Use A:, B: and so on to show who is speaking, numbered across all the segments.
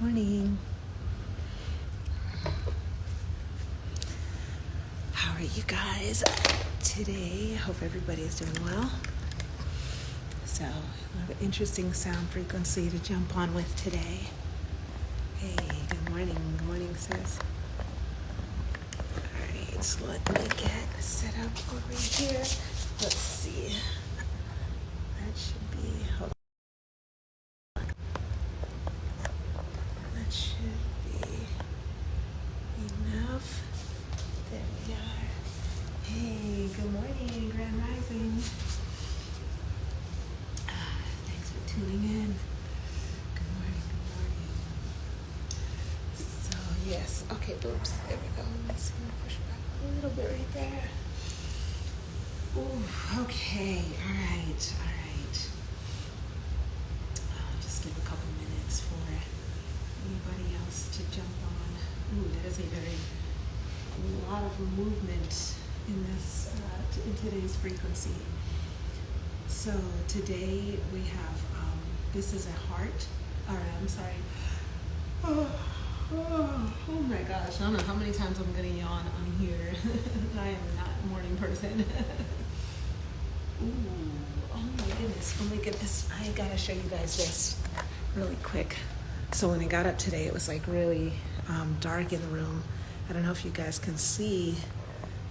A: Morning. How are you guys today? Hope everybody's doing well. So, we have an interesting sound frequency to jump on with today. Hey, good morning. Good morning, sis. Alright, so let me get set up over here. Let's see. That should be, hold on. That should be enough. There we are. Hey, good morning, Grand Rising. Thanks for tuning in. Good morning, good morning. So, yes, okay, oops, there we go. Let me see, push back a little bit right there. Ooh, okay, all right. I'll just give a couple minutes for anybody else to jump on. Ooh, that is a lot of movement in this, in today's frequency. So today we have, this is a heart, oh my gosh, I don't know how many times I'm gonna yawn on here. I am not a morning person. Ooh, oh my goodness, I gotta show you guys this really quick. So when I got up today, it was like really dark in the room. I don't know if you guys can see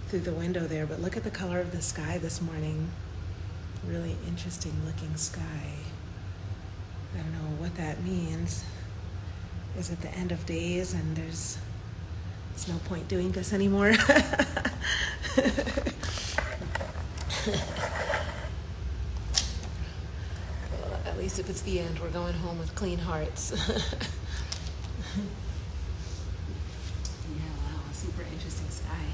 A: through the window there, but look at the color of the sky this morning. Really interesting looking sky. I don't know what that means. Is it the end of days and there's no point doing this anymore? Well, at least if it's the end, we're going home with clean hearts. Yeah, wow, super interesting sky.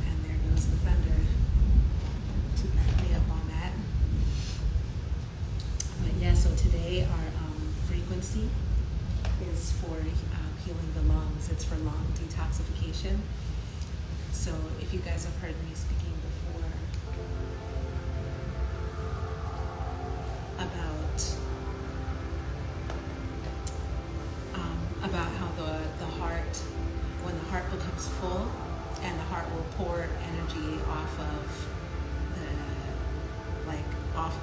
A: And there goes the thunder to back me up on that. But yeah, so today our frequency is for healing the lungs. It's for lung detoxification. So if you guys have heard me speaking before about how the heart, when the heart becomes full, and the heart will pour energy off of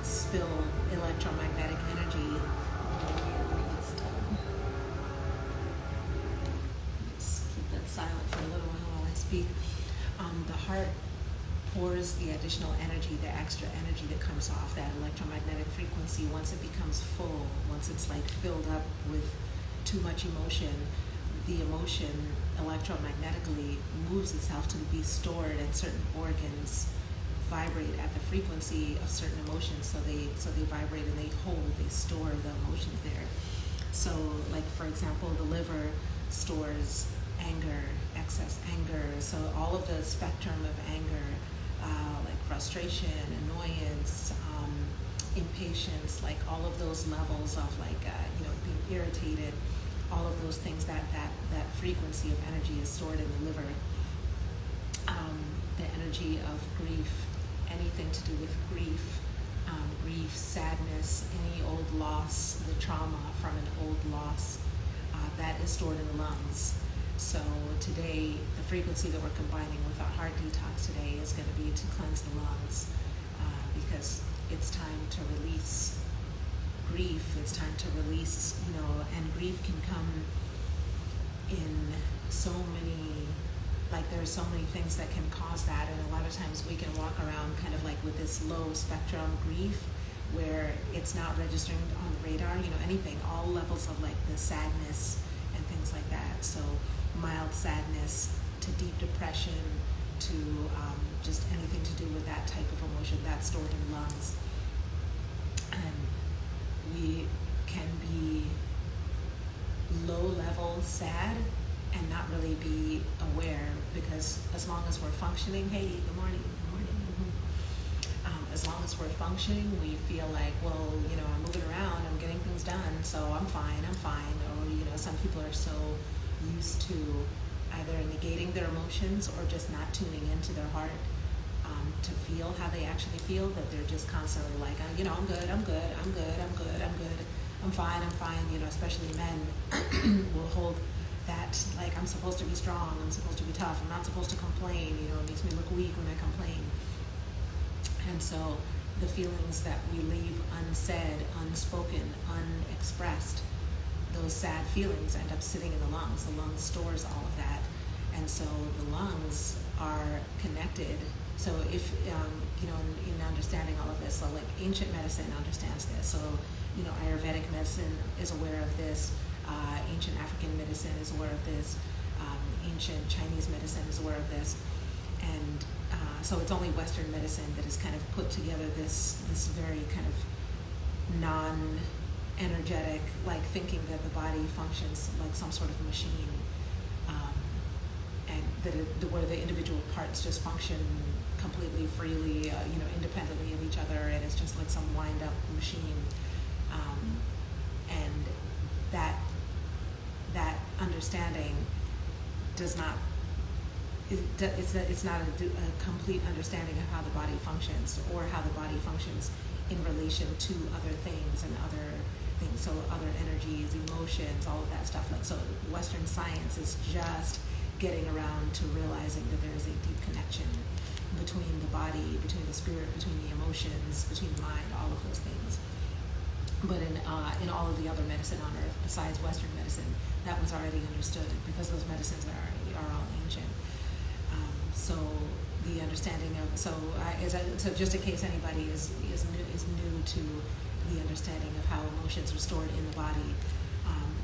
A: spill electromagnetic energy. Just keep that silent for a little while I speak. The heart pours the additional energy, the extra energy that comes off that electromagnetic frequency. Once it becomes full, once it's like filled up with too much emotion, the emotion electromagnetically moves itself to be stored, and certain organs vibrate at the frequency of certain emotions, so they vibrate and they store the emotions there. So like for example, the liver stores anger, excess anger, so all of the spectrum of anger, like frustration, annoyance, impatience, like all of those levels of being irritated, all of those things, that frequency of energy is stored in the liver. The energy of grief, anything to do with grief, sadness, any old loss, the trauma from an old loss, that is stored in the lungs. So today, the frequency that we're combining with our heart detox today is going to be to cleanse the lungs, because it's time to release grief. It's time to release, and grief can come in so many, there are so many things that can cause that, and a lot of times we can walk around kind of like with this low spectrum grief where it's not registering on the radar, anything, all levels of like the sadness and things like that. So mild sadness to deep depression to just anything to do with that type of emotion that's stored in the lungs. And we can be low level sad and not really be aware, because as long as we're functioning, hey, good morning. As long as we're functioning, we feel like, well, I'm moving around, I'm getting things done, so I'm fine. Or, some people are so used to either negating their emotions or just not tuning into their heart, to feel how they actually feel, that they're just constantly like, I'm good, I'm fine, especially men will hold that, like, I'm supposed to be strong, I'm supposed to be tough, I'm not supposed to complain, it makes me look weak when I complain. And so the feelings that we leave unsaid, unspoken, unexpressed, those sad feelings end up sitting in the lungs. The lungs stores all of that. And so the lungs are connected. So if, in understanding all of this, so like ancient medicine understands this. So, Ayurvedic medicine is aware of this. Ancient African medicine is aware of this. Ancient Chinese medicine is aware of this. And so it's only Western medicine that has kind of put together this very kind of non-energetic, like thinking that the body functions like some sort of machine, and that where the individual parts just function completely freely, independently of each other, and it's just like some wind-up machine. And that understanding does not. It's not a complete understanding of how the body functions, or how the body functions in relation to other things and other things, so other energies, emotions, all of that stuff. Like, so Western science is just getting around to realizing that there is a deep connection between the body, between the spirit, between the emotions, between the mind, all of those things. But in all of the other medicine on earth, besides Western medicine, that was already understood, because those medicines are all ancient. So the understanding of so just in case anybody is new to the understanding of how emotions are stored in the body,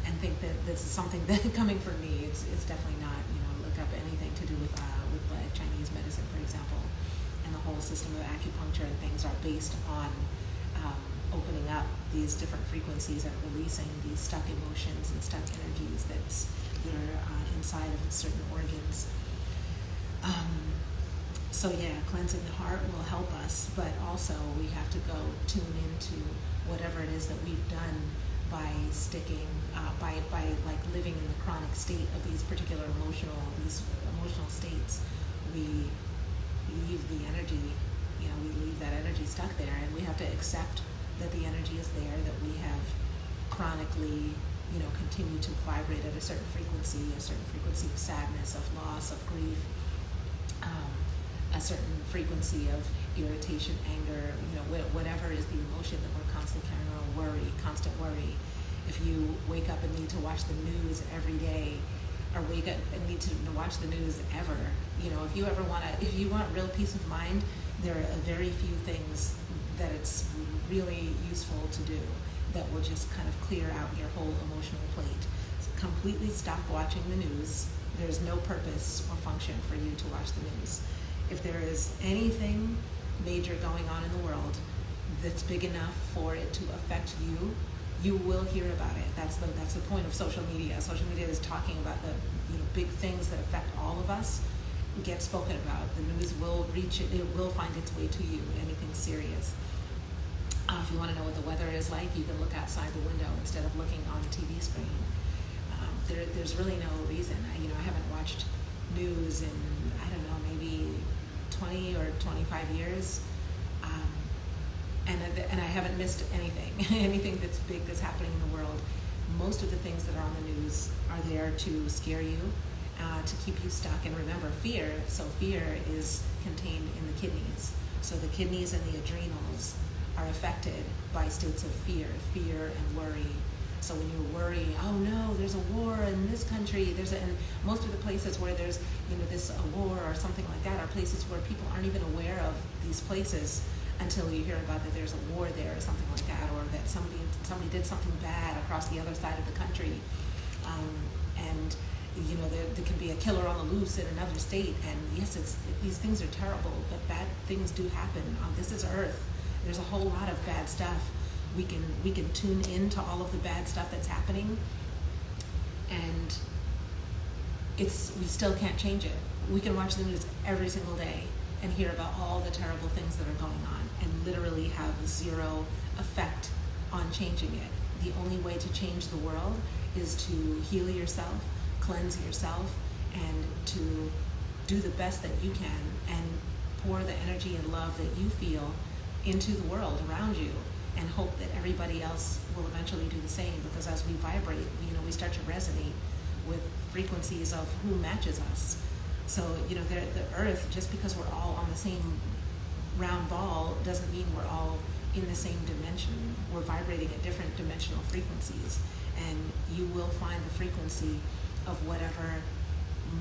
A: and think that this is something that coming from me, it's definitely not. Look up anything to do with like Chinese medicine, for example, and the whole system of acupuncture and things are based on opening up these different frequencies and releasing these stuck emotions and stuck energies that are inside of certain organs. So yeah, cleansing the heart will help us, but also we have to go tune into whatever it is that we've done by sticking, by like living in the chronic state of these particular emotional states. We leave the energy, we leave that energy stuck there, and we have to accept that the energy is there, that we have chronically, continued to vibrate at a certain frequency of sadness, of loss, of grief, a certain frequency of irritation, anger, whatever is the emotion that we're constantly carrying around, constant worry. If you wake up and need to watch the news every day, or wake up and need to watch the news ever, if you want real peace of mind, there are very few things that it's really useful to do that will just kind of clear out your whole emotional plate. So completely stop watching the news. There's no purpose or function for you to watch the news. If there is anything major going on in the world that's big enough for it to affect you, you will hear about it. That's the point of social media. Social media is talking about the big things that affect all of us get spoken about. The news will reach it. It will find its way to you. Anything serious. If you want to know what the weather is like, you can look outside the window instead of looking on the TV screen. There's really no reason. I haven't watched news in, maybe 20 or 25 years, and I haven't missed anything that's big that's happening in the world. Most of the things that are on the news are there to scare you, to keep you stuck. And remember, fear is contained in the kidneys. So the kidneys and the adrenals are affected by states of fear and worry. So when you worry, oh no, there's a war in this country, and most of the places where there's this a war or something like that are places where people aren't even aware of these places until you hear about that there's a war there or something like that, or that somebody did something bad across the other side of the country, and there can be a killer on the loose in another state. And yes, these things are terrible, but bad things do happen. This is Earth. There's a whole lot of bad stuff. We can tune into all of the bad stuff that's happening, and we still can't change it. We can watch the news every single day and hear about all the terrible things that are going on, and literally have zero effect on changing it. The only way to change the world is to heal yourself, cleanse yourself, and to do the best that you can, and pour the energy and love that you feel into the world around you, and hope that everybody else will eventually do the same. Because as we vibrate, we start to resonate with frequencies of who matches us. So, the earth, just because we're all on the same round ball, doesn't mean we're all in the same dimension. We're vibrating at different dimensional frequencies, and you will find the frequency of whatever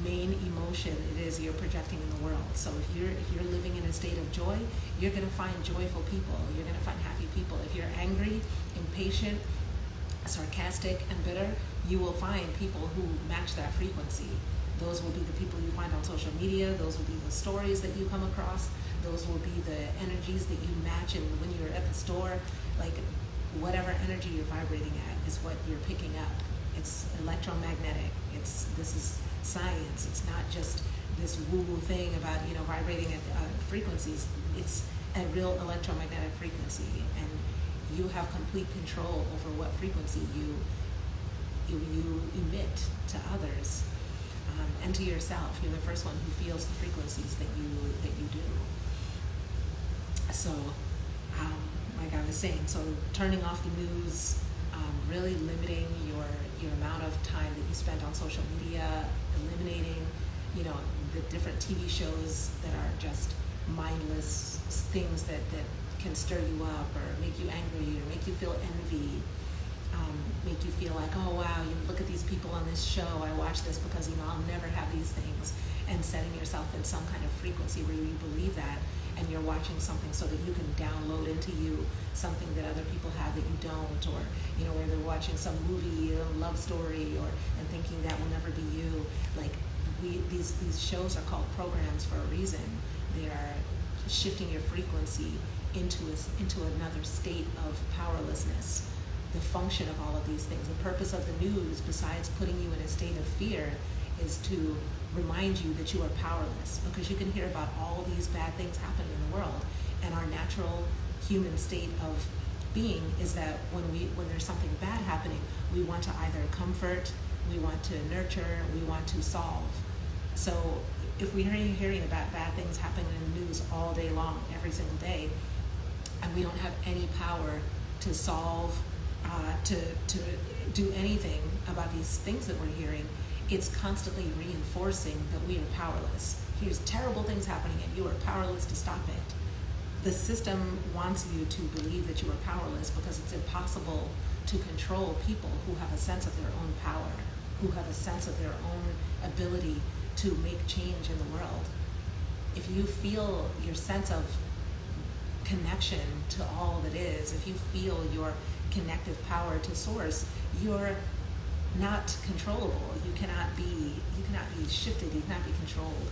A: main emotion it is you're projecting in the world. So if you're living in a state of joy, you're going to find joyful people. You're going to find happy people. If you're angry, impatient, sarcastic, and bitter, you will find people who match that frequency. Those will be the people you find on social media. Those will be the stories that you come across. Those will be the energies that you match, and when you're at the store, like whatever energy you're vibrating at is what you're picking up. It's electromagnetic. This is science. It's not just this woo-woo thing about vibrating at frequencies. It's a real electromagnetic frequency, and you have complete control over what frequency you emit to others, and to yourself. You're the first one who feels the frequencies that you do. So, like I was saying, so turning off the news, really limiting your amount of time that you spend on social media, eliminating, the different TV shows that are just mindless things that can stir you up or make you angry or make you feel envy, make you feel like, oh wow, look at these people on this show, I watch this because I'll never have these things, and setting yourself in some kind of frequency where you believe that, and you're watching something so that you can download into you something that other people have that you don't, or where they're watching some movie, a love story, and thinking that will never be you. Like these shows are called programs for a reason. They are shifting your frequency into another state of powerlessness. The function of all of these things, the purpose of the news, besides putting you in a state of fear, is to remind you that you are powerless, because you can hear about all these bad things happening in the world, and our natural human state of being is that when there's something bad happening, we want to either comfort, we want to nurture, we want to solve. So if we're hearing about bad things happening in the news all day long, every single day, and we don't have any power to solve, to do anything about these things that we're hearing, it's constantly reinforcing that we are powerless. Here's terrible things happening and you are powerless to stop it. The system wants you to believe that you are powerless because it's impossible to control people who have a sense of their own power, who have a sense of their own ability to make change in the world. If you feel your sense of connection to all that is, if you feel your connective power to source, you're not controllable. You cannot be shifted. You cannot be controlled,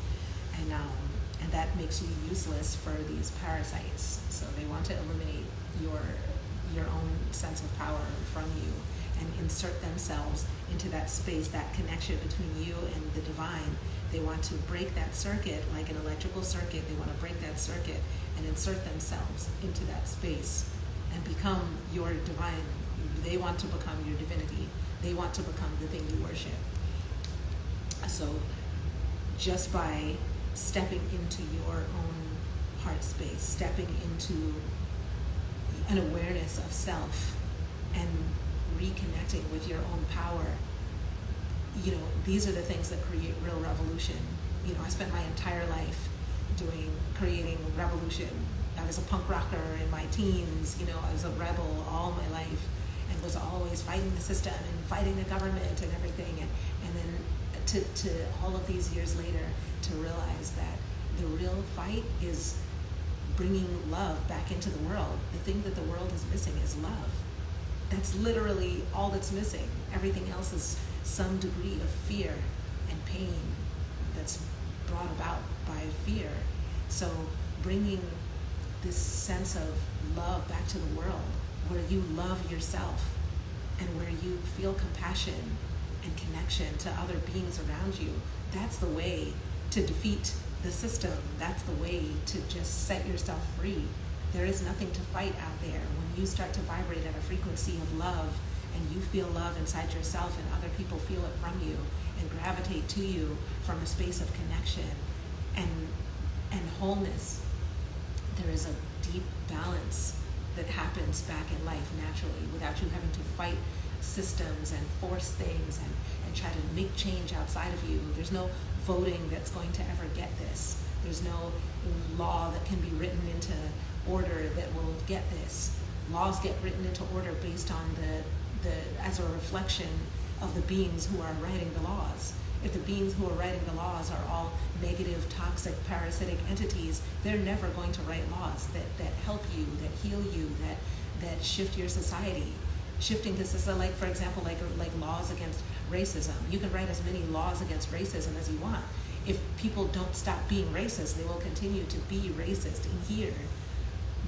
A: and that makes you useless for these parasites. So they want to eliminate your own sense of power from you and insert themselves into that space, that connection between you and the divine. They want to break that circuit, like an electrical circuit. They want to break that circuit and insert themselves into that space and become your divine. They want to become your divinity. They want to become the thing you worship. So just by stepping into your own heart space, stepping into an awareness of self and reconnecting with your own power, these are the things that create real revolution. I spent my entire life creating revolution. I was a punk rocker in my teens, I was a rebel all my life and was always fighting the system and fighting the government and everything. And then to all of these years later, to realize that the real fight is bringing love back into the world. The thing that the world is missing is love. That's literally all that's missing. Everything else is some degree of fear and pain that's brought about by fear. So bringing this sense of love back to the world, where you love yourself and where you feel compassion and connection to other beings around you, that's the way to defeat the system. That's the way to just set yourself free. There is nothing to fight out there. When you start to vibrate at a frequency of love and you feel love inside yourself and other people feel it from you and gravitate to you from a space of connection and and wholeness, there is a deep balance that happens back in life naturally without you having to fight systems and force things and try to make change outside of you. There's no voting that's going to ever get this. There's no law that can be written into order that will get this. Laws get written into order based on the as a reflection of the beings who are writing the laws. If the beings who are writing the laws are all negative, toxic, parasitic entities, they're never going to write laws that help you, that heal you, that shift your society. Shifting to society, like for example, like laws against racism. You can write as many laws against racism as you want. If people don't stop being racist, they will continue to be racist in here.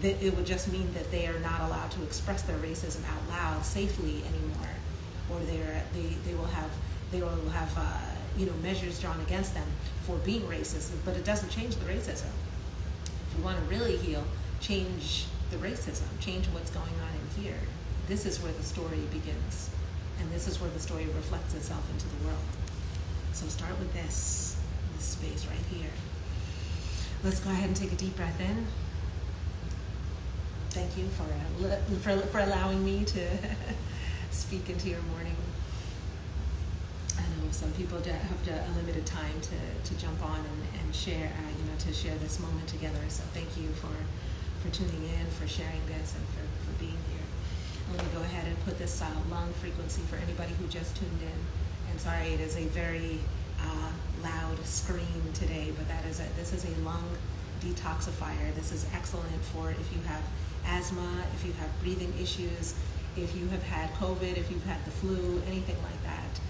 A: That it would just mean that they are not allowed to express their racism out loud safely anymore, or they will have measures drawn against them for being racist. But it doesn't change the racism. If you want to really heal, change the racism, change what's going on in here. This is where the story begins, and this is where the story reflects itself into the world. So start with this space right here. Let's go ahead and take a deep breath in. Thank you for allowing me to speak into your morning. I know some people have a limited time to jump on and share, to share this moment together. So thank you for tuning in, for sharing this, and for being here. I'm going to go ahead and put this lung frequency for anybody who just tuned in. And sorry, it is a very loud screen today, but this is a lung detoxifier. This is excellent for if you have asthma, if you have breathing issues, if you have had COVID, if you've had the flu, anything like that.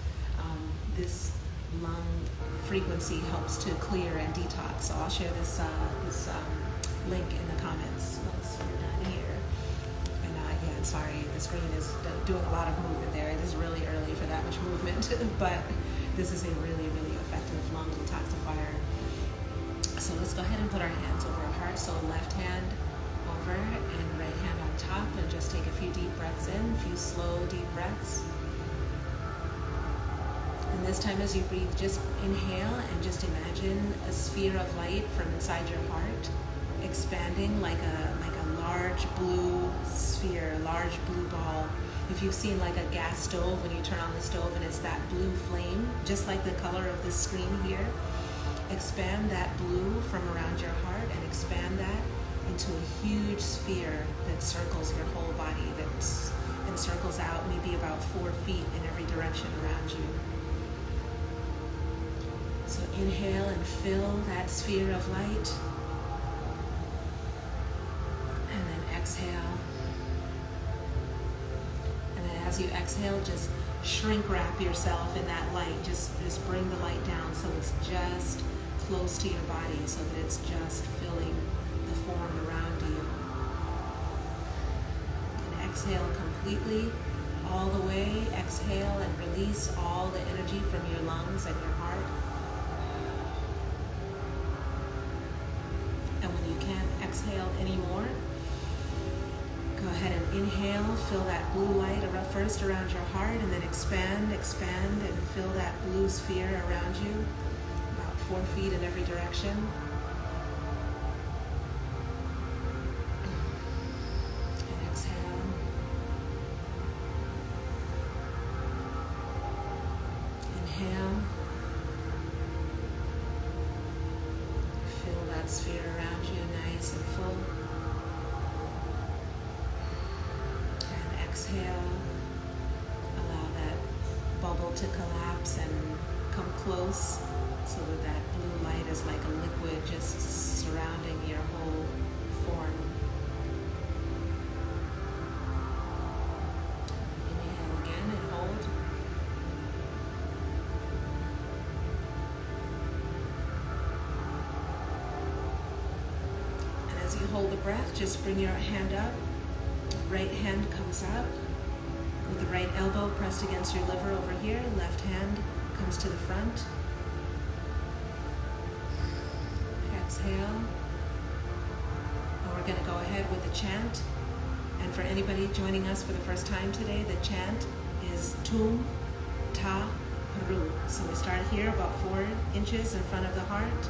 A: This lung frequency helps to clear and detox. So I'll share this link in the comments once we're done here. And yeah, sorry, the screen is doing a lot of movement there. It is really early for that much movement, but this is a really, really effective lung detoxifier. So let's go ahead and put our hands over our heart. So left hand over and right hand on top, and just take a few deep breaths in, a few slow, deep breaths. And this time as you breathe, just inhale and just imagine a sphere of light from inside your heart, expanding like a large blue sphere, large blue ball. If you've seen like a gas stove, when you turn on the stove and it's that blue flame, just like the color of this screen here, expand that blue from around your heart and expand that into a huge sphere that circles your whole body, and circles out maybe about 4 feet in every direction around you. So inhale and fill that sphere of light, and then exhale. And then as you exhale, just shrink wrap yourself in that light. Just bring the light down so it's just close to your body, so that it's just filling the form around you. And exhale completely, all the way. Exhale and release all the energy from your lungs and your heart. And when you can't exhale anymore, go ahead and inhale, fill that blue light first around your heart, and then expand, and fill that blue sphere around you, about 4 feet in every direction. And exhale. Inhale. Fill that sphere around you nice and full. And exhale. Allow that bubble to collapse and come close, so that blue light is like a liquid just surrounding your whole form. Inhale again and hold. And as you hold the breath, just bring your hand up. Right hand comes up with the right elbow pressed against your liver over here. Left hand comes to the front. Exhale. And we're going to go ahead with the chant. And for anybody joining us for the first time today, the chant is Tum Ta Ru. So we start here about 4 inches in front of the heart.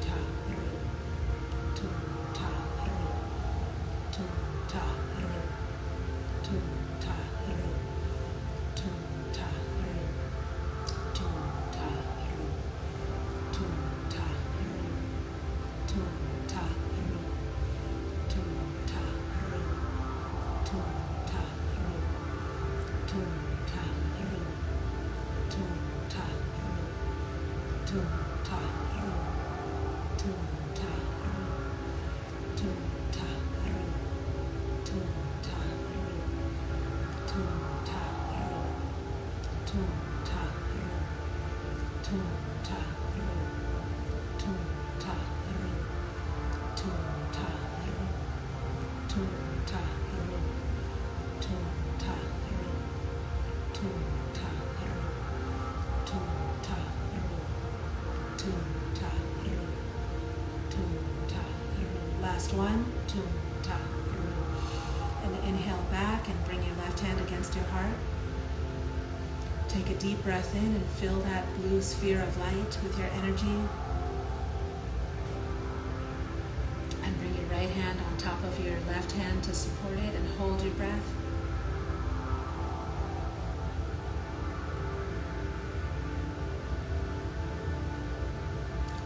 A: tum ta ru, tum ta ru, tum ta ru, tum ta ru, tum ta ru, tum ta ru, tum ta ru, tum ta ru, tum ta ru, tum ta ru. Last one, tum ta ru. And inhale back and bring your left hand against your heart. Take a deep breath in and fill that blue sphere of light with your energy. And bring your right hand on top of your left hand to support it and hold your breath.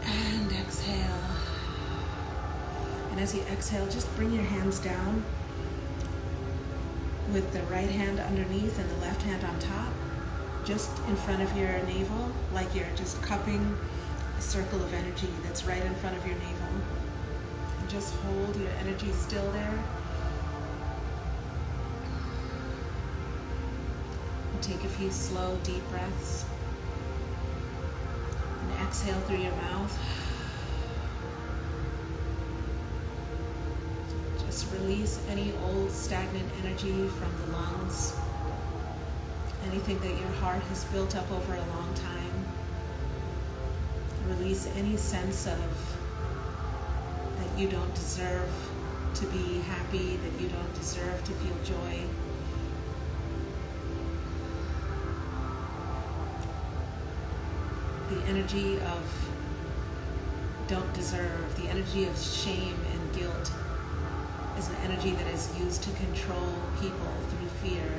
A: And exhale. And as you exhale, just bring your hands down with the right hand underneath and the left hand on top, just in front of your navel, like you're just cupping a circle of energy that's right in front of your navel. And just hold your energy still there. And take a few slow, deep breaths. And exhale through your mouth. Just release any old stagnant energy from the lungs. Anything that your heart has built up over a long time. Release any sense of that you don't deserve to be happy, that you don't deserve to feel joy. The energy of don't deserve, the energy of shame and guilt is an energy that is used to control people through fear,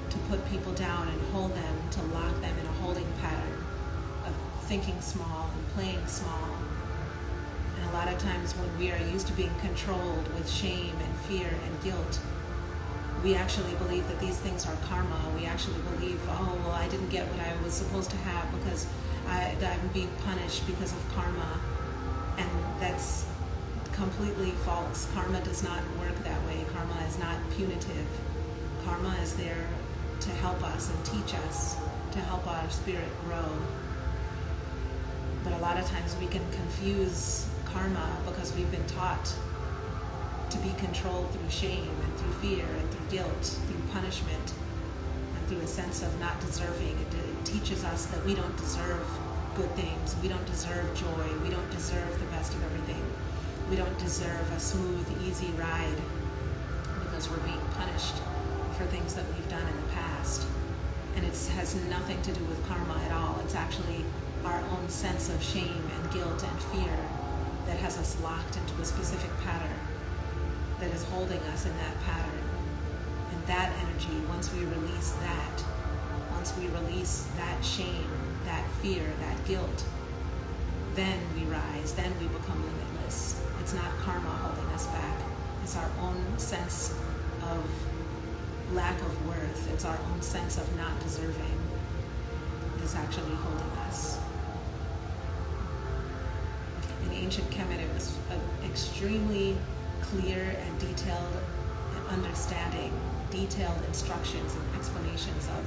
A: to put people down and hold them, to lock them in a holding pattern of thinking small and playing small. And a lot of times when we are used to being controlled with shame and fear and guilt, we actually believe that these things are karma. We actually believe, oh, well, I didn't get what I was supposed to have because I'm being punished because of karma. And that's completely false. Karma does not work that way. Karma is not punitive. Karma is there to help us and teach us, to help our spirit grow. But a lot of times we can confuse karma because we've been taught to be controlled through shame and through fear and through guilt, through punishment, and through a sense of not deserving. It teaches us that we don't deserve good things. We don't deserve joy. We don't deserve the best of everything. We don't deserve a smooth, easy ride because we're being punished for things that we've done in the past. And it has nothing to do with karma at all. It's actually our own sense of shame and guilt and fear that has us locked into a specific pattern that is holding us in that pattern. And that energy, once we release that shame, that fear, that guilt, then we rise, then we become limitless. It's not karma holding us back. It's our own sense of lack of worth. It's our own sense of not deserving that's actually holding us. In ancient Kemet, it was an extremely clear and detailed understanding, detailed instructions and explanations of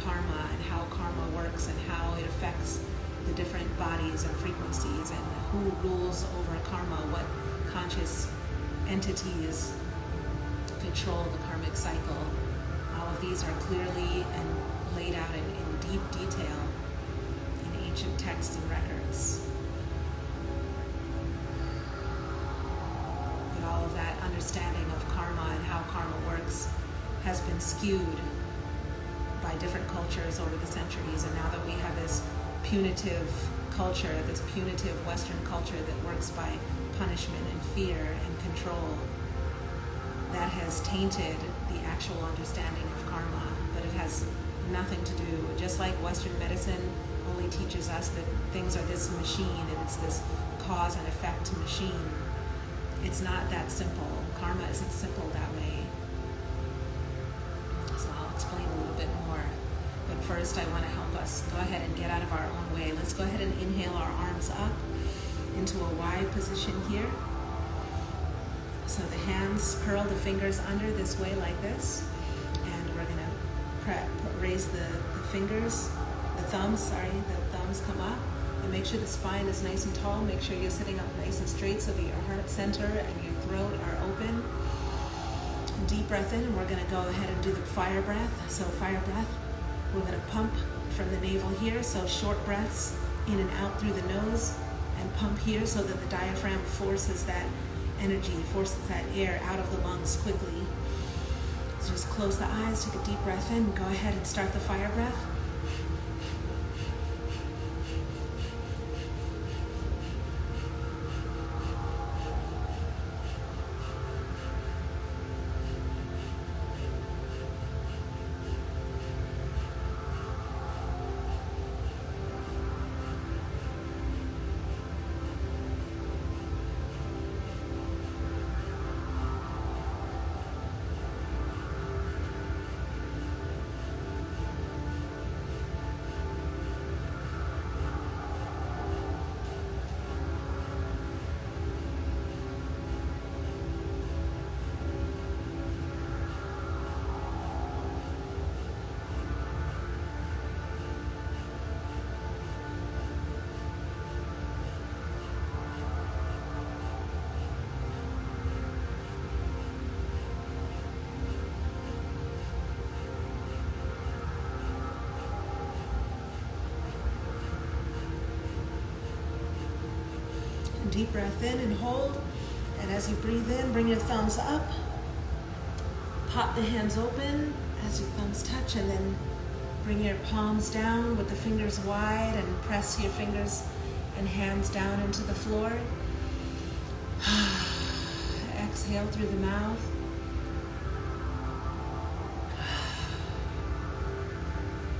A: karma and how karma works and how it affects the different bodies and frequencies and who rules over karma, what conscious entities control the karmic cycle. All of these are clearly and laid out in deep detail in ancient texts and records. But all of that understanding of karma and how karma works has been skewed by different cultures over the centuries, and now that we have this punitive culture, this punitive Western culture that works by punishment and fear and control, that has tainted the actual understanding of karma. But it has nothing to do, just like Western medicine only teaches us that things are this machine and it's this cause and effect machine. It's not that simple. Karma isn't simple that way. So I'll explain a little bit more. But first I want to help us go ahead and get out of our own way. Let's go ahead and inhale our arms up into a wide position here. So the hands, curl the fingers under this way like this. And we're going to raise the the thumbs come up. And make sure the spine is nice and tall. Make sure you're sitting up nice and straight so that your heart center and your throat are open. Deep breath in, and we're going to go ahead and do the fire breath. So fire breath, we're going to pump from the navel here. So short breaths in and out through the nose, and pump here so that the diaphragm forces that energy, forces that air out of the lungs quickly. So just close the eyes, take a deep breath in, go ahead and start the fire breath. Deep breath in and hold. And as you breathe in, bring your thumbs up. Pop the hands open as your thumbs touch, and then bring your palms down with the fingers wide and press your fingers and hands down into the floor. Exhale through the mouth.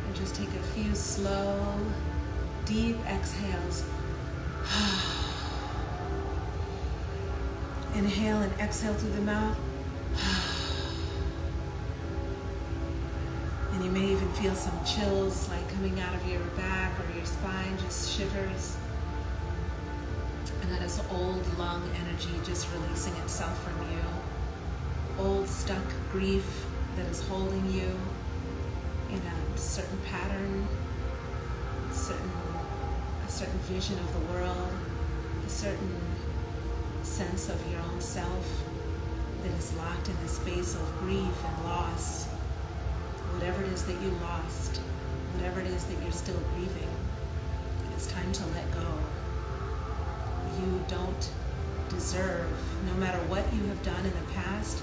A: And just take a few slow, deep exhales. Inhale and exhale through the mouth. And you may even feel some chills like coming out of your back or your spine, just shivers. And that is old lung energy just releasing itself from you. Old stuck grief that is holding you in a certain pattern, a certain vision of the world, a certain sense of your own self that is locked in the space of grief and loss. Whatever it is that you lost, whatever it is that you're still grieving, it's time to let go. You don't deserve, no matter what you have done in the past,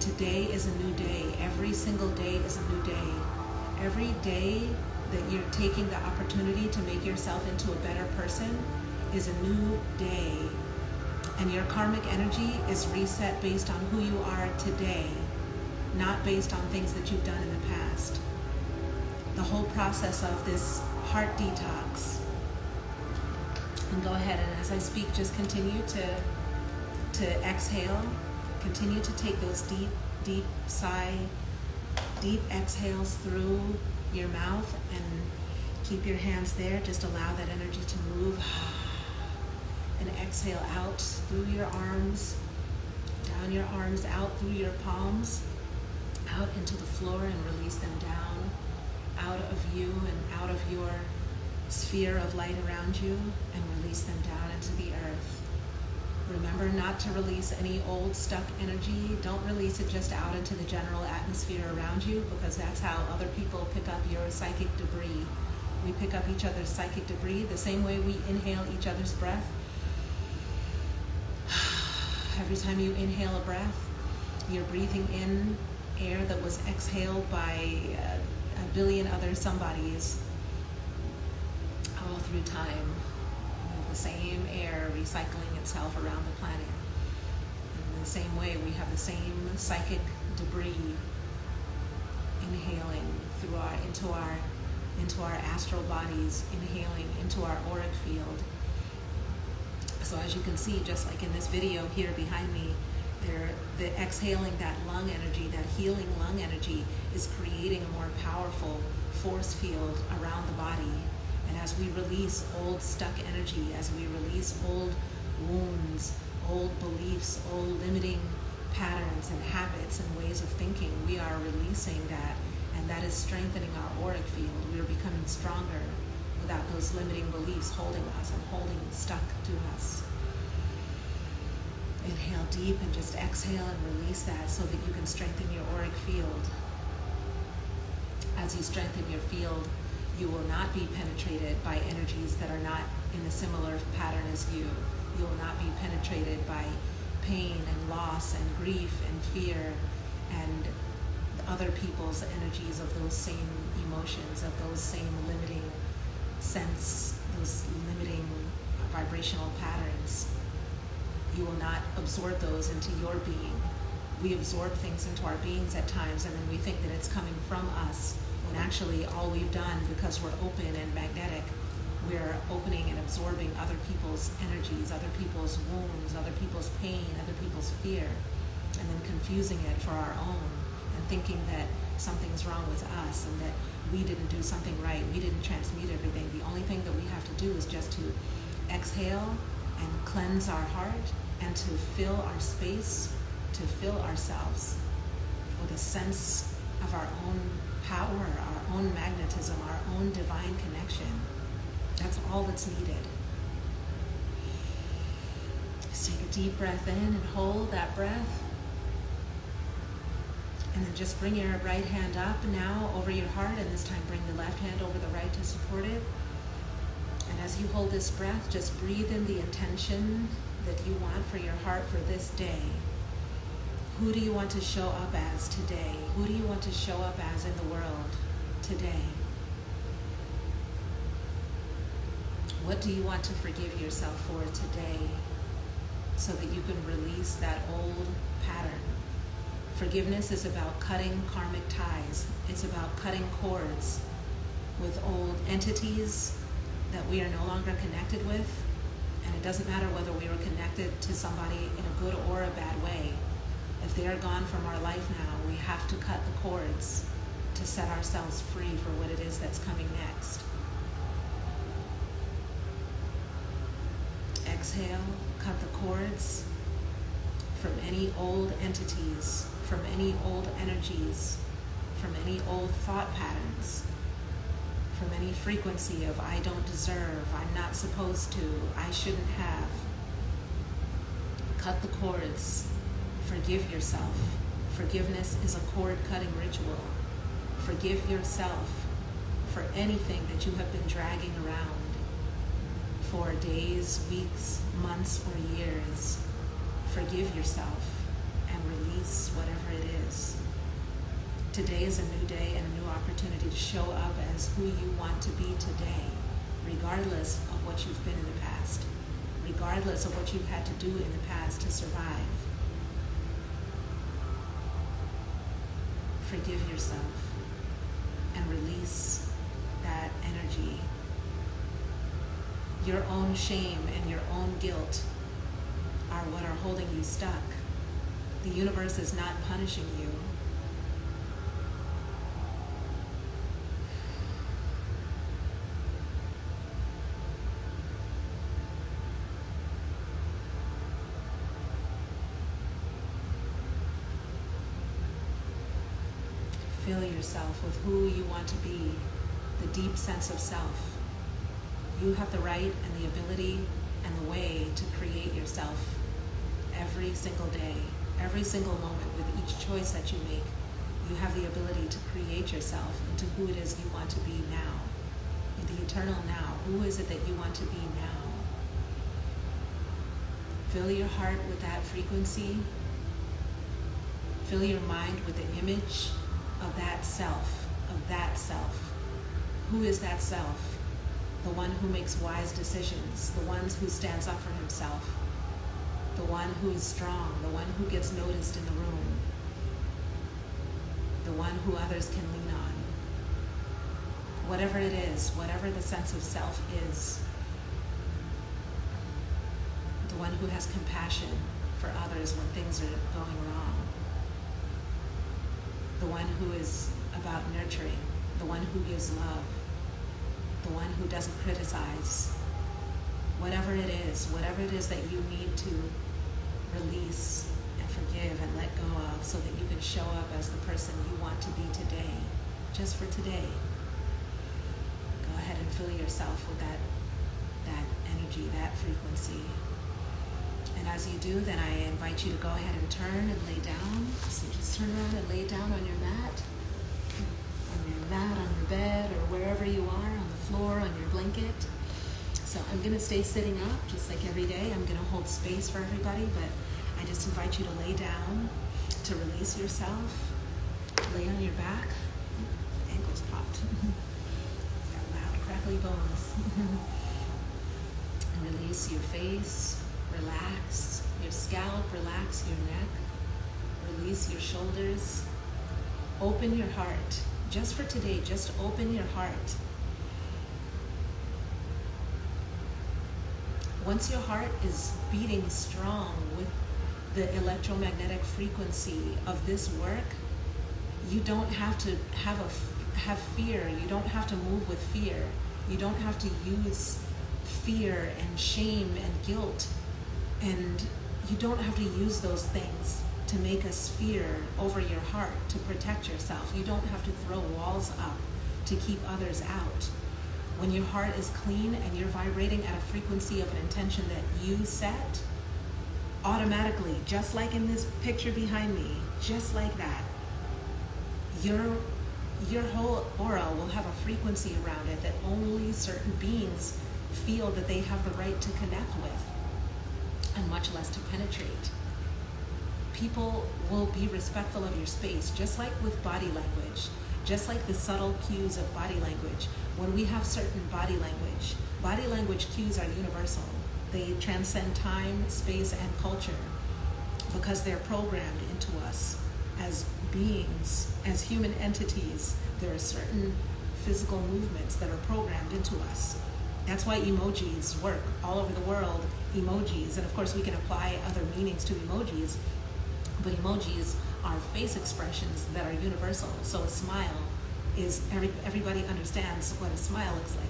A: today is a new day. Every single day is a new day. Every day that you're taking the opportunity to make yourself into a better person is a new day. And your karmic energy is reset based on who you are today, not based on things that you've done in the past. The whole process of this heart detox. And go ahead and as I speak, just continue to exhale. Continue to take those deep exhales through your mouth and keep your hands there. Just allow that energy to move. And exhale out through your arms, down your arms, out through your palms, out into the floor, and release them down, out of you and out of your sphere of light around you, and release them down into the earth. Remember not to release any old stuck energy. Don't release it just out into the general atmosphere around you, because that's how other people pick up your psychic debris. We pick up each other's psychic debris the same way we inhale each other's breath. Every time you inhale a breath, you're breathing in air that was exhaled by a billion other somebodies all through time. The same air recycling itself around the planet. And in the same way, we have the same psychic debris inhaling into our astral bodies, inhaling into our auric field. So as you can see, just like in this video here behind me, the exhaling that lung energy, that healing lung energy, is creating a more powerful force field around the body. And as we release old stuck energy, as we release old wounds, old beliefs, old limiting patterns and habits and ways of thinking, we are releasing that And that is strengthening our auric field. We are becoming stronger without those limiting beliefs holding us and holding stuck to us. Inhale deep and just exhale and release that so that you can strengthen your auric field. As you strengthen your field, you will not be penetrated by energies that are not in a similar pattern as you. You will not be penetrated by pain and loss and grief and fear and other people's energies of those same emotions, of those same limiting sense, those limiting vibrational patterns. You will not absorb those into your being. We absorb things into our beings at times, and then we think that it's coming from us, when actually all we've done, because we're open and magnetic, we're opening and absorbing other people's energies, other people's wounds, other people's pain, other people's fear, and then confusing it for our own, and thinking that something's wrong with us and that we didn't do something right, we didn't transmute everything. The only thing that we have to do is just to exhale and cleanse our heart and to fill our space, to fill ourselves with a sense of our own power, our own magnetism, our own divine connection. That's all that's needed. Just take a deep breath in and hold that breath. And then just bring your right hand up now over your heart, and this time bring the left hand over the right to support it. And as you hold this breath, just breathe in the intention that you want for your heart for this day. Who do you want to show up as today? Who do you want to show up as in the world today? What do you want to forgive yourself for today so that you can release that old pattern? Forgiveness is about cutting karmic ties. It's about cutting cords with old entities that we are no longer connected with. And it doesn't matter whether we were connected to somebody in a good or a bad way. If they are gone from our life now, we have to cut the cords to set ourselves free for what it is that's coming next. Exhale, cut the cords from any old entities, from any old energies, from any old thought patterns, from any frequency of I don't deserve, I'm not supposed to, I shouldn't have. Cut the cords. Forgive yourself. Forgiveness is a cord-cutting ritual. Forgive yourself for anything that you have been dragging around for days, weeks, months, or years. Forgive yourself and release whatever it is. Today is a new day and a new opportunity to show up as who you want to be today, regardless of what you've been in the past, regardless of what you've had to do in the past to survive. Forgive yourself and release that energy. Your own shame and your own guilt are what are holding you stuck. The universe is not punishing you. Fill yourself with who you want to be, the deep sense of self. You have the right and the ability and the way to create yourself every single day, every single moment. With each choice that you make, you have the ability to create yourself into who it is you want to be now, in the eternal now. Who is it that you want to be now? Fill your heart with that frequency. Fill your mind with the image of that self, of that self. Who is that self? The one who makes wise decisions, the one who stands up for himself, the one who is strong, the one who gets noticed in the room, the one who others can lean on. Whatever it is, whatever the sense of self is, the one who has compassion for others when things are going wrong, the one who is about nurturing, the one who gives love, the one who doesn't criticize. Whatever it is that you need to release and forgive and let go of so that you can show up as the person you want to be today. just for today. Go ahead and fill yourself with that energy, that frequency. And as you do, then I invite you to go ahead and turn and lay down. So just turn around and lay down on your mat, on your bed, or wherever you are, on the floor, on your blanket. So I'm going to stay sitting up just like every day. I'm going to hold space for everybody, but I just invite you to lay down, to release yourself. Lay on your back. Ankles popped. Got loud, crackly bones. And release your face. Relax your scalp. Relax your neck. Release your shoulders. Open your heart. Just for today, just open your heart. Once your heart is beating strong with the electromagnetic frequency of this work, you don't have to have fear. You don't have to move with fear. You don't have to use fear and shame and guilt. And you don't have to use those things to make a sphere over your heart to protect yourself. You don't have to throw walls up to keep others out. When your heart is clean and you're vibrating at a frequency of an intention that you set, automatically, just like in this picture behind me, just like that, your whole aura will have a frequency around it that only certain beings feel that they have the right to connect with, and much less to penetrate. People will be respectful of your space, just like with body language, just like the subtle cues of body language. When we have certain body language cues are universal. They transcend time, space, and culture because they're programmed into us as beings, as human entities. There are certain physical movements that are programmed into us. That's why emojis work all over the world, emojis. And of course we can apply other meanings to emojis, but emojis are face expressions that are universal. So a smile is, everybody understands what a smile looks like.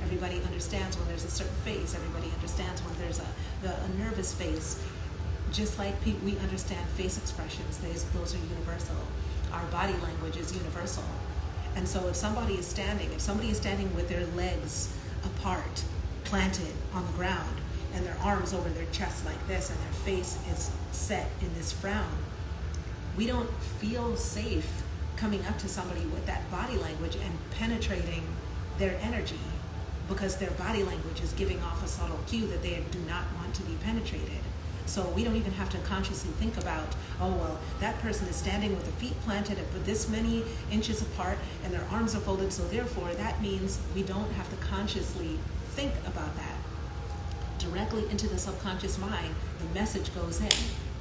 A: Everybody understands when there's a certain face. Everybody understands when there's a nervous face. Just like we understand face expressions, those are universal. Our body language is universal. And so if somebody is standing with their legs apart, planted on the ground, and their arms over their chest like this, and their face is set in this frown, we don't feel safe coming up to somebody with that body language and penetrating their energy, because their body language is giving off a subtle cue that they do not want to be penetrated. So we don't even have to consciously think about, oh, well, that person is standing with their feet planted at this many inches apart and their arms are folded, so therefore that means we don't have to consciously think about that. Directly into the subconscious mind, the message goes in.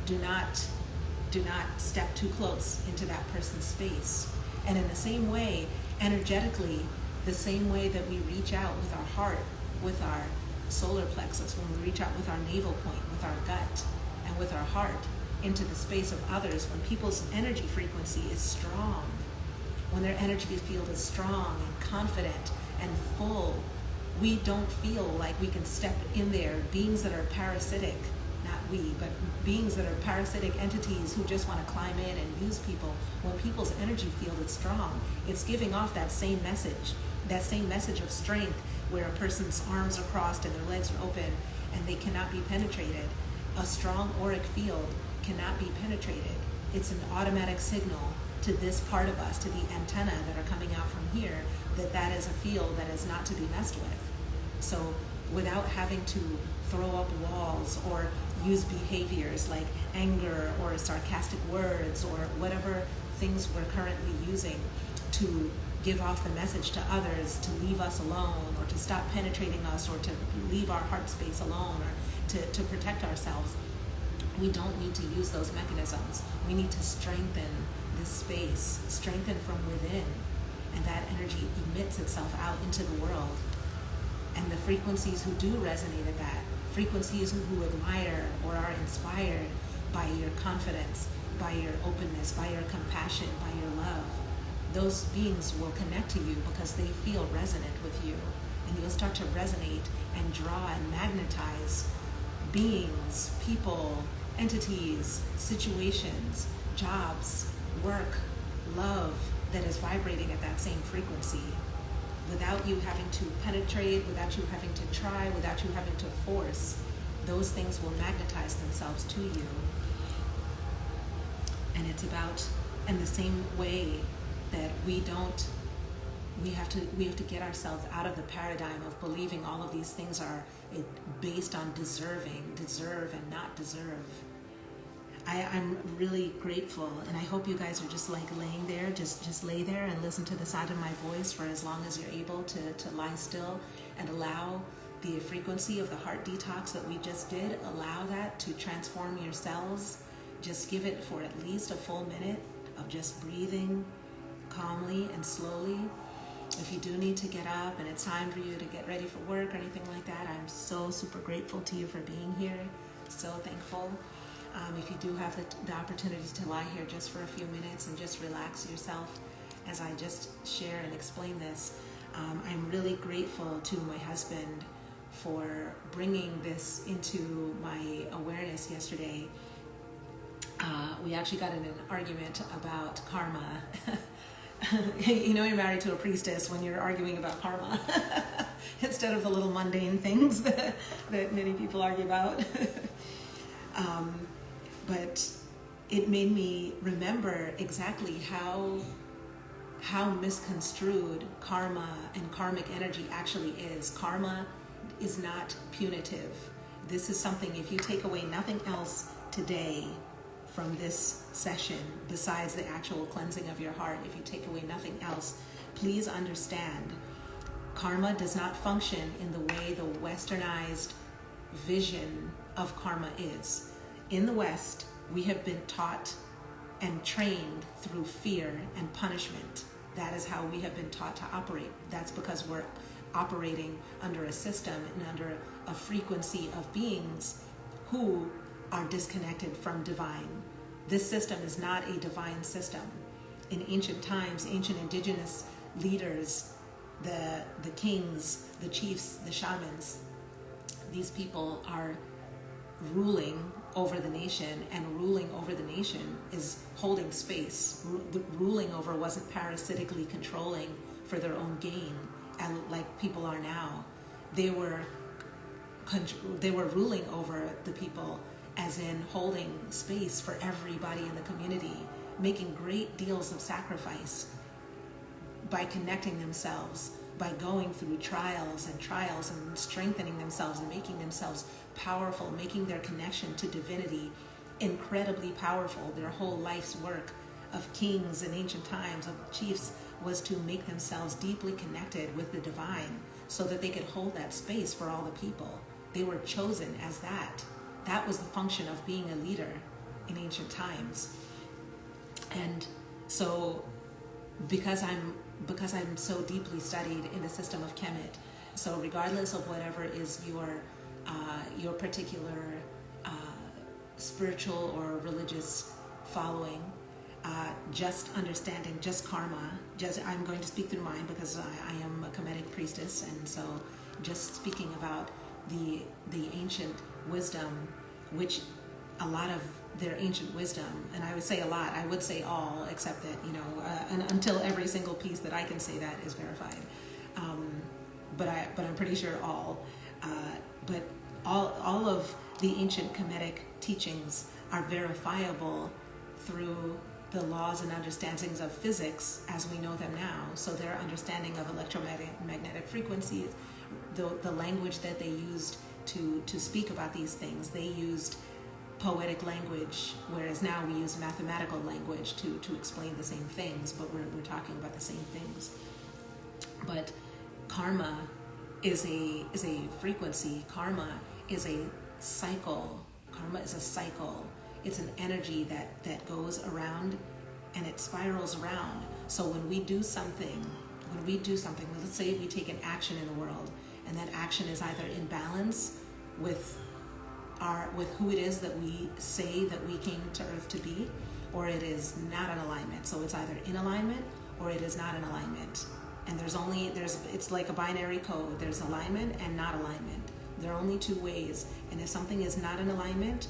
A: Do not step too close into that person's space. And in the same way, energetically, the same way that we reach out with our heart, with our solar plexus, when we reach out with our navel point, with our gut, and with our heart into the space of others, when people's energy frequency is strong, when their energy field is strong and confident and full, we don't feel like we can step in there. Beings that are parasitic, not we, but beings that are parasitic entities who just want to climb in and use people, when people's energy field is strong, it's giving off that same message of strength, where a person's arms are crossed and their legs are open and they cannot be penetrated. A strong auric field cannot be penetrated. It's an automatic signal to this part of us, to the antenna that are coming out from here, that is a field that is not to be messed with. So without having to throw up walls or use behaviors like anger or sarcastic words or whatever things we're currently using to give off the message to others to leave us alone, or to stop penetrating us, or to leave our heart space alone, or to protect ourselves. We don't need to use those mechanisms. We need to strengthen this space, strengthen from within, and that energy emits itself out into the world. And the frequencies who do resonate at that, frequencies who admire or are inspired by your confidence, by your openness, by your compassion, by your love, those beings will connect to you because they feel resonant with you. And you'll start to resonate and draw and magnetize beings, people, entities, situations, jobs, work, love, that is vibrating at that same frequency, without you having to penetrate, without you having to try, without you having to force. Those things will magnetize themselves to you. And it's about, in the same way that we have to get ourselves out of the paradigm of believing all of these things are based on deserve and not deserve. I'm really grateful, and I hope you guys are just like laying there, just lay there and listen to the sound of my voice for as long as you're able to lie still and allow the frequency of the heart detox that we just did, allow that to transform your cells. Just give it for at least a full minute of just breathing calmly and slowly. If you do need to get up and it's time for you to get ready for work or anything like that, I'm so super grateful to you for being here. So thankful. If you do have the opportunity to lie here just for a few minutes and just relax yourself as I just share and explain this, I'm really grateful to my husband for bringing this into my awareness yesterday. We actually got in an argument about karma. You know you're married to a priestess when you're arguing about karma instead of the little mundane things that many people argue about. But it made me remember exactly how misconstrued karma and karmic energy actually is. Karma is not punitive. This is something, if you take away nothing else today from this session besides the actual cleansing of your heart, if you take away nothing else, please understand karma does not function in the way the westernized vision of karma is. In the West, we have been taught and trained through fear and punishment. That is how we have been taught to operate. That's because we're operating under a system and under a frequency of beings who are disconnected from divine. This system is not a divine system. In ancient times, ancient indigenous leaders, the kings, the chiefs, the shamans, these people are ruling over the nation, and ruling over the nation is holding space. Ruling over wasn't parasitically controlling for their own gain, and like people are now. They were ruling over the people, as in holding space for everybody in the community, making great deals of sacrifice by connecting themselves, by going through trials and strengthening themselves and making themselves powerful, making their connection to divinity incredibly powerful. Their whole life's work of kings in ancient times, of chiefs, was to make themselves deeply connected with the divine so that they could hold that space for all the people. They were chosen as that. That was the function of being a leader in ancient times. And so because I'm so deeply studied in the system of Kemet, so regardless of whatever is your particular spiritual or religious following, just understanding just karma, I'm going to speak through mine because I am a Kemetic priestess, and so just speaking about the ancient wisdom, which a lot of their ancient wisdom, and I would say a lot, I would say all, except that, until every single piece that I can say that is verified. But I'm pretty sure all. But all of the ancient Kemetic teachings are verifiable through the laws and understandings of physics as we know them now. So their understanding of electromagnetic frequencies, the language that they used to speak about these things, they used poetic language, whereas now we use mathematical language to explain the same things, but we're talking about the same things. But karma is a frequency. Karma is a cycle. Karma is a cycle. It's an energy that goes around and it spirals around. So when we do something, let's say we take an action in the world, and that action is either in balance with who it is that we say that we came to Earth to be, or it is not in alignment. So it's either in alignment or it is not in alignment. And it's like a binary code. There's alignment and not alignment. There are only two ways. And if something is not in alignment,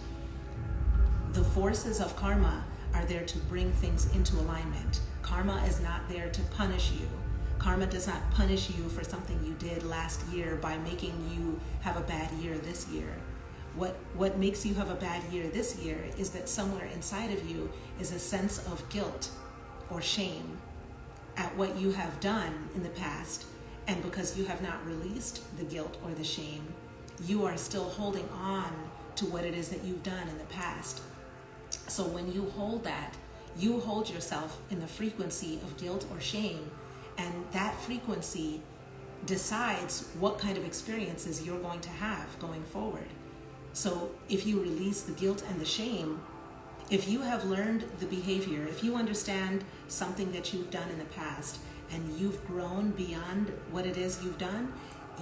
A: the forces of karma are there to bring things into alignment. Karma is not there to punish you. Karma does not punish you for something you did last year by making you have a bad year this year. What makes you have a bad year this year is that somewhere inside of you is a sense of guilt or shame at what you have done in the past. And because you have not released the guilt or the shame, you are still holding on to what it is that you've done in the past. So when you hold that, you hold yourself in the frequency of guilt or shame, and that frequency decides what kind of experiences you're going to have going forward. So if you release the guilt and the shame, if you have learned the behavior, if you understand something that you've done in the past and you've grown beyond what it is you've done,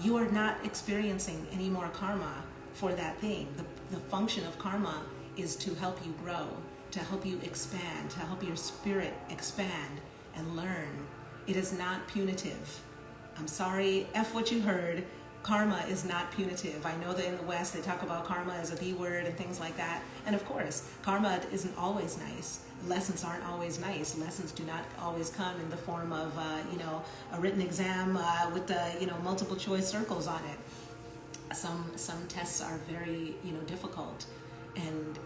A: you are not experiencing any more karma for that thing. The function of karma is to help you grow, to help you expand, to help your spirit expand and learn. It is not punitive. I'm sorry, F what you heard. Karma is not punitive. I know that in the West they talk about karma as a B word and things like that. And of course, karma isn't always nice. Lessons aren't always nice. Lessons do not always come in the form of, a written exam with the, multiple choice circles on it. Some tests are very, difficult, and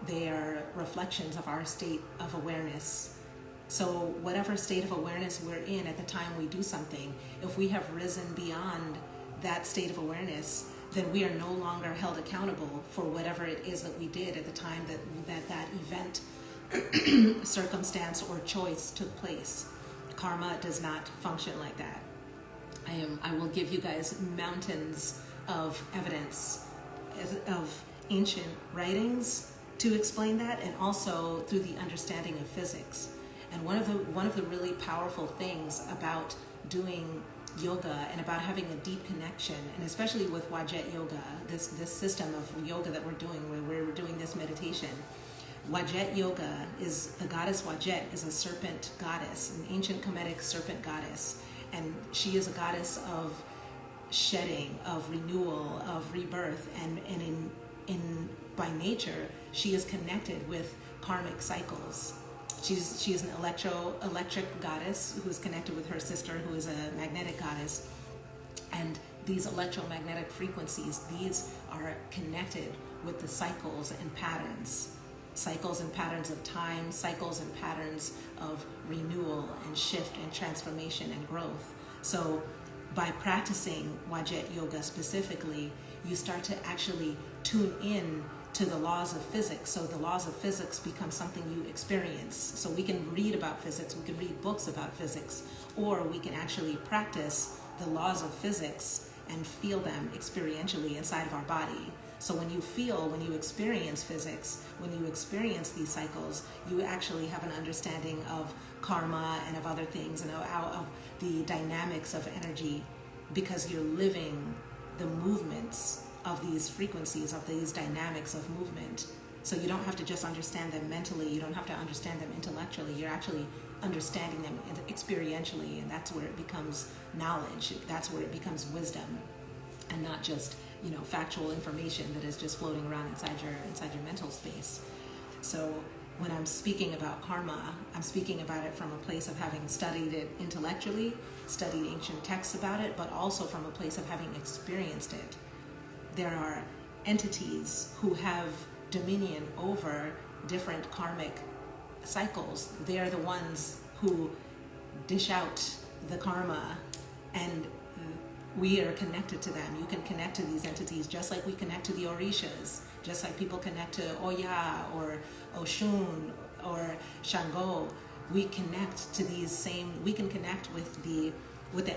A: they are reflections of our state of awareness. So whatever state of awareness we're in at the time we do something, if we have risen beyond that state of awareness, then we are no longer held accountable for whatever it is that we did at the time that event, circumstance, or choice took place. Karma does not function like that. I will give you guys mountains of evidence of ancient writings to explain that, and also through the understanding of physics. And one of the really powerful things about doing yoga and about having a deep connection, and especially with Wajet yoga, this system of yoga that we're doing, where we're doing this meditation. Wajet yoga is, the goddess Wajet is a serpent goddess, an ancient Kemetic serpent goddess, and she is a goddess of shedding, of renewal, of rebirth, and in by nature she is connected with karmic cycles. She's an electric goddess who is connected with her sister, who is a magnetic goddess. And these electromagnetic frequencies, these are connected with the cycles and patterns. Cycles and patterns of time, cycles and patterns of renewal and shift and transformation and growth. So by practicing Wajet yoga specifically, you start to actually tune in to the laws of physics. So the laws of physics become something you experience. So we can read about physics, we can read books about physics, or we can actually practice the laws of physics and feel them experientially inside of our body. So when you experience physics, when you experience these cycles, you actually have an understanding of karma and of other things, and of the dynamics of energy, because you're living the movements of these frequencies, of these dynamics of movement. So you don't have to just understand them mentally, you don't have to understand them intellectually, you're actually understanding them experientially, and that's where it becomes knowledge, that's where it becomes wisdom, and not just factual information that is just floating around inside your mental space. So when I'm speaking about karma, I'm speaking about it from a place of having studied it intellectually, studied ancient texts about it, but also from a place of having experienced it. There are entities who have dominion over different karmic cycles. They are the ones who dish out the karma, and we are connected to them. You can connect to these entities just like we connect to the Orishas, just like people connect to Oya or Oshun or Shango. We connect to we can connect with the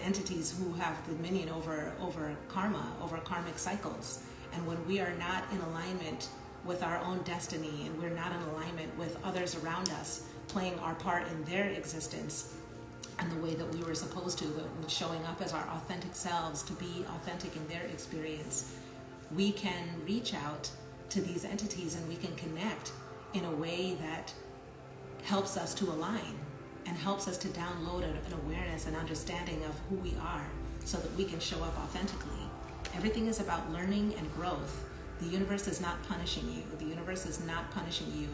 A: entities who have dominion over karma, over karmic cycles. And when we are not in alignment with our own destiny, and we're not in alignment with others around us, playing our part in their existence and the way that we were supposed to, showing up as our authentic selves, to be authentic in their experience, we can reach out to these entities and we can connect in a way that helps us to align and helps us to download an awareness and understanding of who we are, so that we can show up authentically. Everything is about learning and growth. The universe is not punishing you. The universe is not punishing you.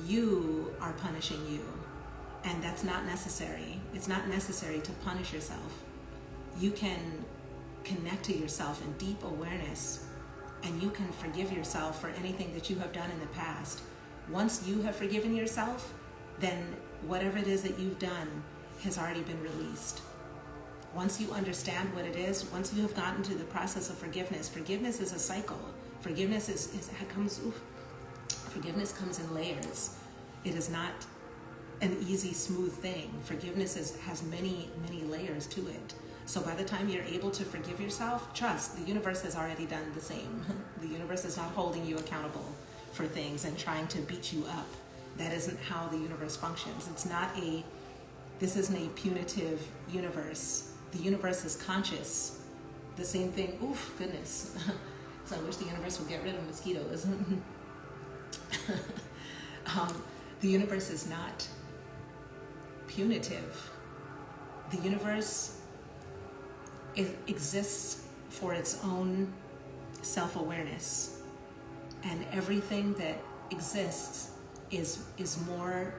A: You are punishing you. And that's not necessary. It's not necessary to punish yourself. You can connect to yourself in deep awareness, and you can forgive yourself for anything that you have done in the past. Once you have forgiven yourself, then whatever it is that you've done has already been released. Once you understand what it is, once you have gotten to the process of forgiveness is a cycle. Forgiveness forgiveness comes in layers. It is not an easy, smooth thing. Forgiveness has many, many layers to it. So by the time you're able to forgive yourself, trust, the universe has already done the same. The universe is not holding you accountable for things and trying to beat you up. That isn't how the universe functions. This isn't a punitive universe. The universe is conscious. The same thing, goodness. So I wish the universe would get rid of mosquitoes. The universe is not punitive. The universe exists for its own self-awareness, and everything that exists is more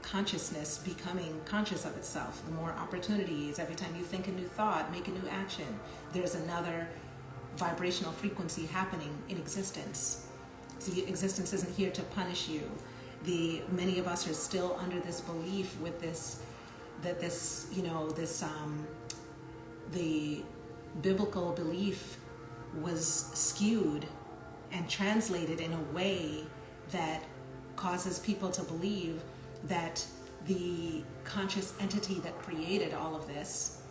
A: consciousness becoming conscious of itself. The more opportunities, every time you think a new thought, make a new action, there's another vibrational frequency happening in existence. So existence isn't here to punish you. Many of us are still under this belief with the biblical belief was skewed and translated in a way that causes people to believe that the conscious entity that created all of this,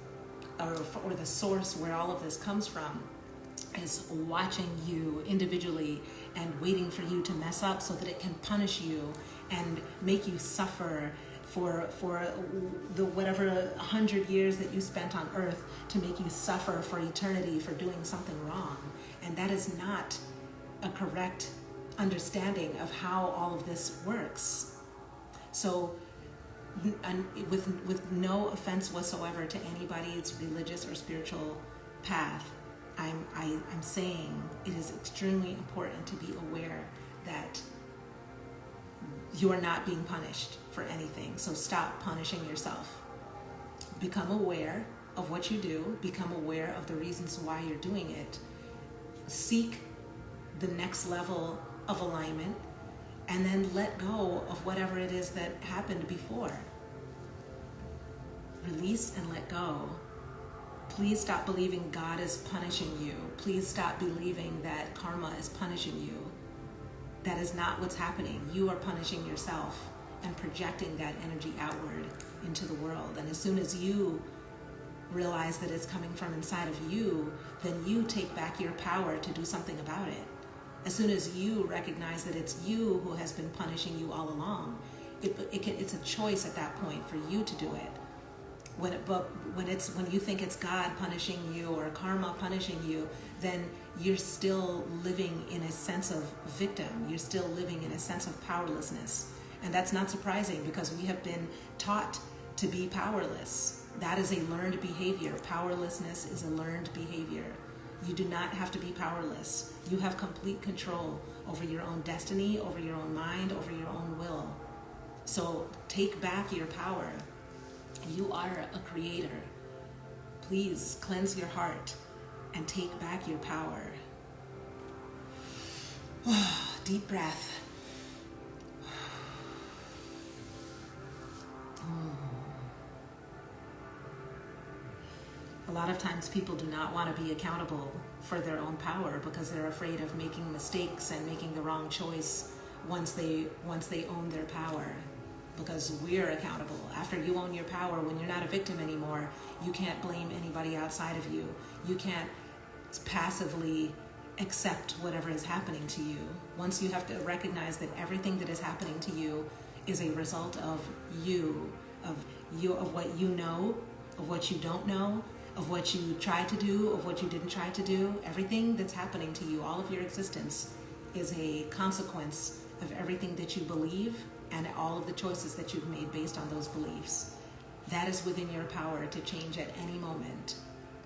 A: or the source where all of this comes from, is watching you individually and waiting for you to mess up so that it can punish you and make you suffer for the whatever 100 years that you spent on earth, to make you suffer for eternity for doing something wrong. And that is not a correct understanding of how all of this works. So with no offense whatsoever to anybody's religious or spiritual path, I'm saying it is extremely important to be aware that you are not being punished for anything. So stop punishing yourself. Become aware of what you do. Become aware of the reasons why you're doing it. Seek the next level of alignment, and then let go of whatever it is that happened before. Release and let go. Please stop believing God is punishing you. Please stop believing that karma is punishing you. That is not what's happening. You are punishing yourself and projecting that energy outward into the world. And as soon as you realize that it's coming from inside of you, then you take back your power to do something about it. As soon as you recognize that it's you who has been punishing you all along, it's a choice at that point for you to do it. When you think it's God punishing you or karma punishing you, then you're still living in a sense of victim. You're still living in a sense of powerlessness. And that's not surprising, because we have been taught to be powerless. That is a learned behavior. Powerlessness is a learned behavior. You do not have to be powerless. You have complete control over your own destiny, over your own mind, over your own will. So take back your power. You are a creator. Please cleanse your heart and take back your power. Deep breath. A lot of times people do not want to be accountable for their own power because they're afraid of making mistakes and making the wrong choice once they own their power. Because we're accountable. After you own your power, when you're not a victim anymore, you can't blame anybody outside of you. You can't passively accept whatever is happening to you. Once you have to recognize that everything that is happening to you is a result of what you know, of what you don't know, of what you tried to do, of what you didn't try to do. Everything that's happening to you, all of your existence, is a consequence of everything that you believe and all of the choices that you've made based on those beliefs. That is within your power to change at any moment.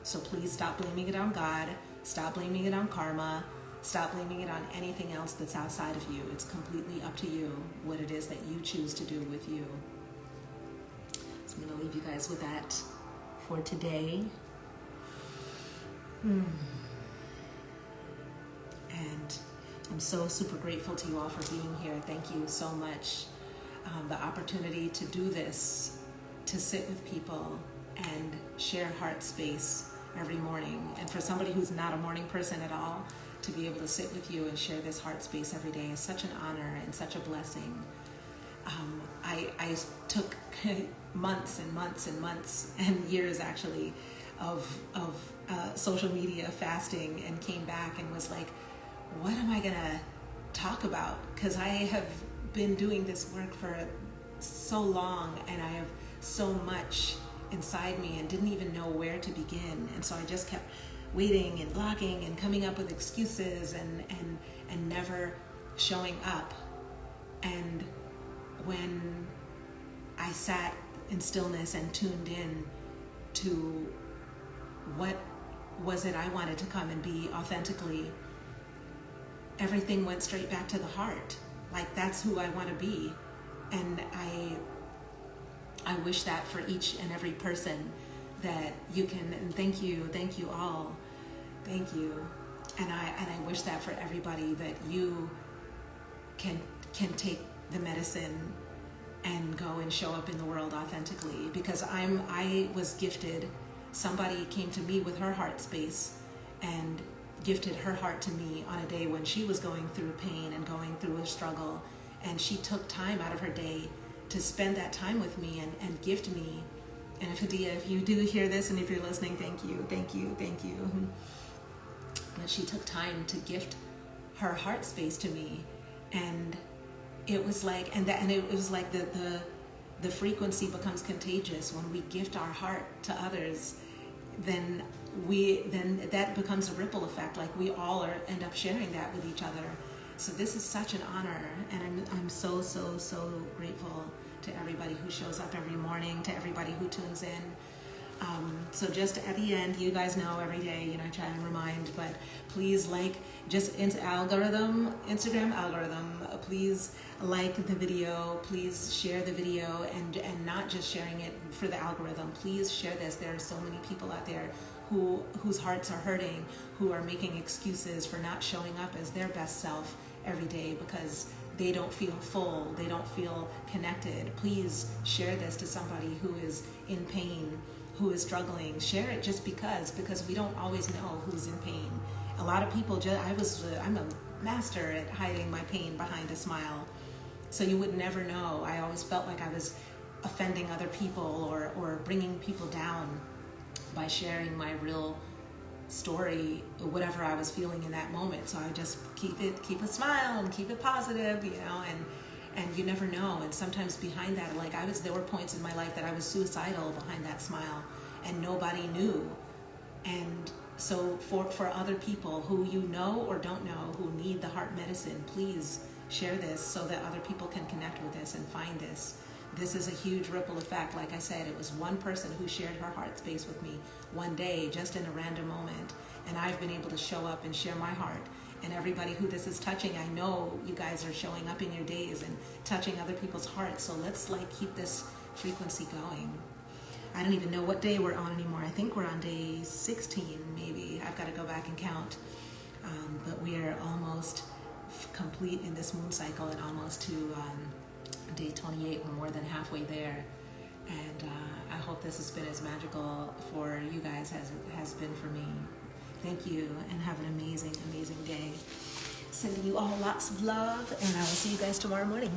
A: So please stop blaming it on God, stop blaming it on karma, stop blaming it on anything else that's outside of you. It's completely up to you what it is that you choose to do with you. I'm going to leave you guys with that for today. And I'm so super grateful to you all for being here. Thank you so much. The opportunity to do this, to sit with people and share heart space every morning. And for somebody who's not a morning person at all, to be able to sit with you and share this heart space every day is such an honor and such a blessing. I took months and months and months and years actually of social media fasting, and came back and was like, what am I gonna talk about? Because I have been doing this work for so long, and I have so much inside me and didn't even know where to begin. And so I just kept waiting and blogging and coming up with excuses and never showing up. And when I sat in stillness and tuned in to what was it I wanted to come and be authentically, everything went straight back to the heart. Like, that's who I want to be. And I wish that for each and every person, that you can, and thank you all. Thank you. And I wish that for everybody, that you can take the medicine and go and show up in the world authentically. Because I was gifted. Somebody came to me with her heart space and gifted her heart to me on a day when she was going through pain and going through a struggle, and she took time out of her day to spend that time with me and gift me. And if Hadia, if you do hear this and if you're listening, thank you. But she took time to gift her heart space to me, and it was like, it was like the frequency becomes contagious when we gift our heart to others. Then that becomes a ripple effect. Like, we all end up sharing that with each other. So this is such an honor, and I'm so grateful to everybody who shows up every morning, to everybody who tunes in. So just at the end, you guys know every day, I try and remind, but please just Instagram algorithm, please like the video, please share the video, and not just sharing it for the algorithm. Please share this. There are so many people out there whose hearts are hurting, who are making excuses for not showing up as their best self every day because they don't feel full, they don't feel connected. Please share this to somebody who is in pain, who is struggling. Share it just because we don't always know who's in pain. A lot of people I'm a master at hiding my pain behind a smile. So you would never know. I always felt like I was offending other people or bringing people down by sharing my real story, whatever I was feeling in that moment. So I just keep a smile and keep it positive, and you never know. And sometimes behind that, there were points in my life that I was suicidal behind that smile, and nobody knew. And so for other people who you know or don't know who need the heart medicine, please share this so that other people can connect with this and find this. This is a huge ripple effect. Like I said, it was one person who shared her heart space with me one day, just in a random moment. And I've been able to show up and share my heart. And everybody who this is touching, I know you guys are showing up in your days and touching other people's hearts. So let's keep this frequency going. I don't even know what day we're on anymore. I think we're on day 16, maybe. I've got to go back and count. But we are almost complete in this moon cycle, and almost to day 28. We're more than halfway there. And I hope this has been as magical for you guys as it has been for me. Thank you, and have an amazing, amazing day. Sending you all lots of love, and I will see you guys tomorrow morning.